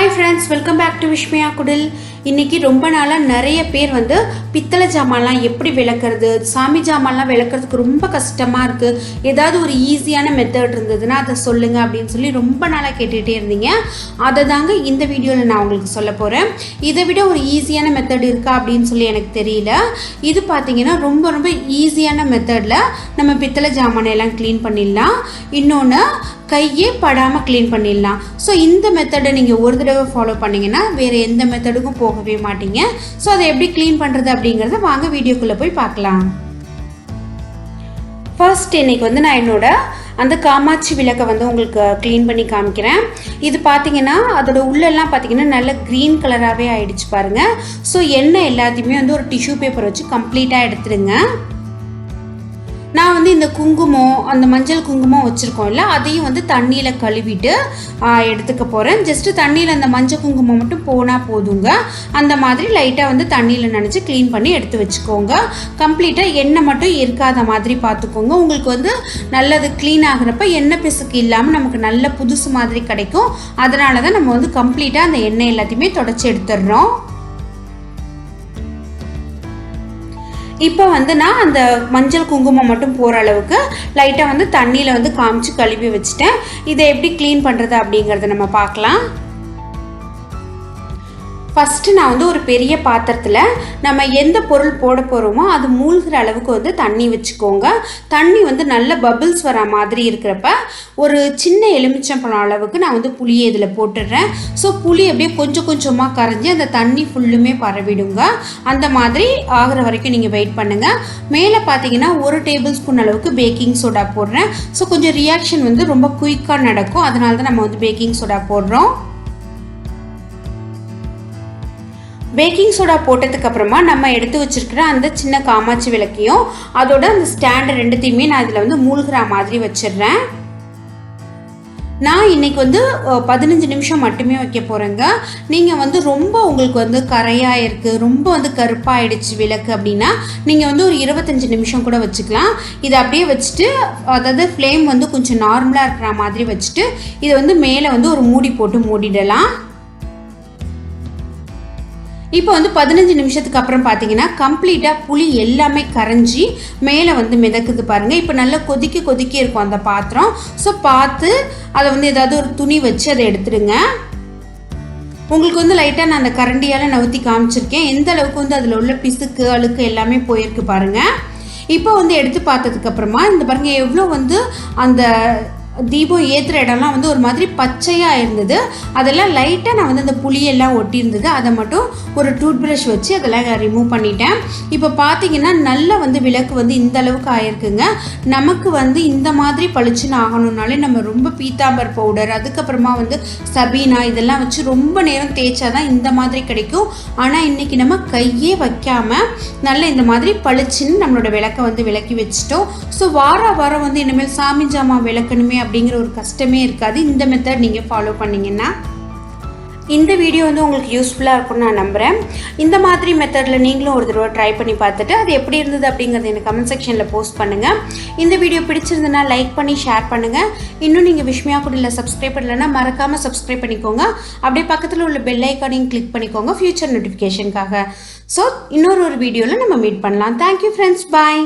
Hi friends, welcome back to vismayakudil. இன்னைக்கு ரொம்ப நாளா நிறைய பேர் வந்து பித்தளை ஜாமான்லாம் எப்படி விளக்குறது, சாமி ஜாமான்லாம் விளக்குறதுக்கு ரொம்ப கஷ்டமா இருக்கு, ஏதாவது ஒரு ஈஸியான மெத்தட் இருந்ததுன்னா அதை சொல்லுங்க அப்படின்னு சொல்லி ரொம்ப நாளா கேட்டுட்டே இருந்தீங்க. அதை தாங்க இந்த வீடியோவில் நான் உங்களுக்கு சொல்ல போறேன். இதை விட ஒரு ஈஸியான மெத்தட் இருக்கா அப்படின்னு சொல்லி எனக்கு தெரியல. இது பார்த்தீங்கன்னா ரொம்ப ரொம்ப ஈஸியான மெத்தட்ல நம்ம பித்தளை ஜாமானை எல்லாம் க்ளீன் பண்ணிடலாம். இன்னொன்று கையே படாமல் க்ளீன் பண்ணிடலாம். ஸோ இந்த மெத்தடை நீங்கள் ஒரு தடவை ஃபாலோ பண்ணிங்கன்னா வேறு எந்த மெத்தடுக்கும் போகவே மாட்டீங்க. ஸோ அதை எப்படி க்ளீன் பண்ணுறது அப்படிங்கிறத வாங்க வீடியோக்குள்ளே போய் பார்க்கலாம். ஃபர்ஸ்ட் இன்னைக்கு வந்து நான் என்னோட அந்த காமாட்சி விளக்கை வந்து உங்களுக்கு க்ளீன் பண்ணி காமிக்கிறேன். இது பார்த்தீங்கன்னா அதோட உள்ளெல்லாம் பார்த்தீங்கன்னா நல்ல க்ரீன் கலராகவே ஆயிடுச்சு பாருங்கள். ஸோ எண்ணெய் எல்லாத்தையுமே வந்து ஒரு டிஷ்யூ பேப்பர் வச்சு கம்ப்ளீட்டாக எடுத்துடுங்க. நான் வந்து இந்த குங்குமம், அந்த மஞ்சள் குங்குமம் வச்சுருக்கோம்ல, அதையும் வந்து தண்ணியில் கழுவிட்டு எடுத்துக்க போகிறேன். ஜஸ்ட்டு தண்ணியில் அந்த மஞ்சள் குங்குமம் மட்டும் போனால் போதுங்க. அந்த மாதிரி லைட்டாக வந்து தண்ணியில் நனைச்சி க்ளீன் பண்ணி எடுத்து வச்சுக்கோங்க. கம்ப்ளீட்டாக எண்ணெய் மட்டும் இருக்காத மாதிரி பார்த்துக்கோங்க. உங்களுக்கு வந்து நல்லது க்ளீன் ஆகிறப்ப எண்ணெய் பிசுக்கு இல்லாமல் நமக்கு நல்ல புதுசு மாதிரி கிடைக்கும். அதனால தான் நம்ம வந்து கம்ப்ளீட்டாக அந்த எண்ணெய் எல்லாத்தையுமே தொடச்சி எடுத்துடுறோம். இப்போ வந்து நான் அந்த மஞ்சள் குங்குமம் மட்டும் போகிற அளவுக்கு லைட்டாக வந்து தண்ணியில் வந்து காமிச்சு கழுவி வச்சுட்டேன். இதை எப்படி க்ளீன் பண்ணுறது அப்படிங்கிறத நம்ம பார்க்கலாம். ஃபஸ்ட்டு நான் வந்து ஒரு பெரிய பாத்திரத்தில் நம்ம எந்த பொருள் போட போகிறோமோ அது மூழ்கிற அளவுக்கு வந்து தண்ணி வச்சுக்கோங்க. தண்ணி வந்து நல்ல பபிள்ஸ் வர மாதிரி இருக்கிறப்ப ஒரு சின்ன எலுமிச்சம்பழம் அளவுக்கு நான் வந்து புளியை இதில் போட்டுடுறேன். ஸோ புளி அப்படியே கொஞ்சம் கொஞ்சமாக கரைஞ்சி அந்த தண்ணி ஃபுல்லுமே பரவிடுங்க. அந்த மாதிரி ஆகிற வரைக்கும் நீங்கள் வெயிட் பண்ணுங்கள். மேலே பார்த்தீங்கன்னா 1 டேபிள் ஸ்பூன் அளவுக்கு பேக்கிங் சோடா போடுறேன். ஸோ கொஞ்சம் ரியாக்ஷன் வந்து ரொம்ப குயிக்காக நடக்கும். அதனால தான் நம்ம வந்து பேக்கிங் சோடா போடுறோம். பேக்கிங் சோடா போட்டதுக்கு அப்புறமா நம்ம எடுத்து வச்சிருக்கிற அந்த சின்ன காமாட்சி விளக்கையும் அதோட அந்த ஸ்டாண்டு ரெண்டுத்தையுமே நான் இதில் வந்து மூழ்கிற மாதிரி வச்சிடுறேன். நான் இன்னைக்கு வந்து 15 நிமிஷம் மட்டுமே வைக்க போகிறேங்க. நீங்கள் வந்து ரொம்ப உங்களுக்கு வந்து கரையாக இருக்குது, ரொம்ப வந்து கருப்பாயிடுச்சு விளக்கு அப்படின்னா நீங்கள் வந்து ஒரு 25 நிமிஷம் கூட வச்சுக்கலாம். இதை அப்படியே வச்சுட்டு, அதாவது ஃப்ளேம் வந்து கொஞ்சம் நார்மலாக இருக்கிற மாதிரி வச்சுட்டு இதை வந்து மேலே வந்து ஒரு மூடி போட்டு மூடிடலாம். இப்போ வந்து 15 நிமிஷத்துக்கு அப்புறம் பார்த்தீங்கன்னா கம்ப்ளீட்டாக புளி எல்லாமே கரைஞ்சி மேலே வந்து மிதக்குது பாருங்கள். இப்போ நல்லா கொதிக்க இருக்கும் அந்த பாத்திரம். ஸோ பார்த்து அதை வந்து ஏதாவது ஒரு துணி வச்சு அதை எடுத்துடுங்க. உங்களுக்கு வந்து லைட்டாக நான் அந்த கரண்டியால் நவுத்தி காமிச்சிருக்கேன். எந்த அளவுக்கு வந்து அதில் உள்ள பிசுக்கு அழுக்கு எல்லாமே போயிருக்கு பாருங்கள். இப்போ வந்து எடுத்து பார்த்ததுக்கப்புறமா இந்த பாருங்கள் எவ்வளோ வந்து அந்த தீபம் ஏற்றுற இடம்லாம் வந்து ஒரு மாதிரி பச்சையாக இருந்தது. அதெல்லாம் லைட்டாக நான் வந்து அந்த புளியெல்லாம் ஒட்டி இருந்தது. அதை மட்டும் ஒரு டூத் ப்ரஷ் வச்சு அதெல்லாம் ரிமூவ் பண்ணிட்டேன். இப்போ பார்த்தீங்கன்னா நல்லா வந்து விளக்கு வந்து இந்த அளவுக்கு ஆயிருக்குங்க. நமக்கு வந்து இந்த மாதிரி பளிச்சுன்னு ஆகணும்னாலே நம்ம ரொம்ப பீத்தாம்பர் பவுடர், அதுக்கப்புறமா வந்து சபீனா இதெல்லாம் வச்சு ரொம்ப நேரம் தேய்ச்சா தான் இந்த மாதிரி கிடைக்கும். ஆனால் இன்றைக்கி நம்ம கையே வைக்காமல் நல்லா இந்த மாதிரி பளிச்சுன்னு நம்மளோட விளக்கை வந்து விளக்கி வச்சுட்டோம். ஸோ வாரம் வந்து இனிமேல் சாமி ஜாமான் விளக்கணுமே அப்படிங்கிற ஒரு கஷ்டமே இருக்காது. இந்த மெத்தட் நீங்கள் ஃபாலோ பண்ணிங்கன்னா. இந்த வீடியோ வந்து உங்களுக்கு யூஸ்ஃபுல்லாக இருக்கும்னு நான் நம்புகிறேன். இந்த மாதிரி மெத்தடில் நீங்களும் ஒரு தடவை ட்ரை பண்ணி பார்த்துட்டு அது எப்படி இருந்தது அப்படிங்கிறத எனக்கு கமெண்ட் செக்ஷனில் போஸ்ட் பண்ணுங்கள். இந்த வீடியோ பிடிச்சிருந்ததுன்னா லைக் பண்ணி ஷேர் பண்ணுங்கள். இன்னும் நீங்கள் vismayakudil சப்ஸ்கிரைப் பண்ணலைன்னா மறக்காமல் சப்ஸ்கிரைப் பண்ணிக்கோங்க. அப்படியே பக்கத்தில் உள்ள பெல் ஐக்கானையும் கிளிக் பண்ணிக்கோங்க ஃபியூச்சர் நோட்டிஃபிகேஷனுக்காக. ஸோ இன்னொரு வீடியோவில் நம்ம மீட் பண்ணலாம். தேங்க்யூ ஃப்ரெண்ட்ஸ், பாய்.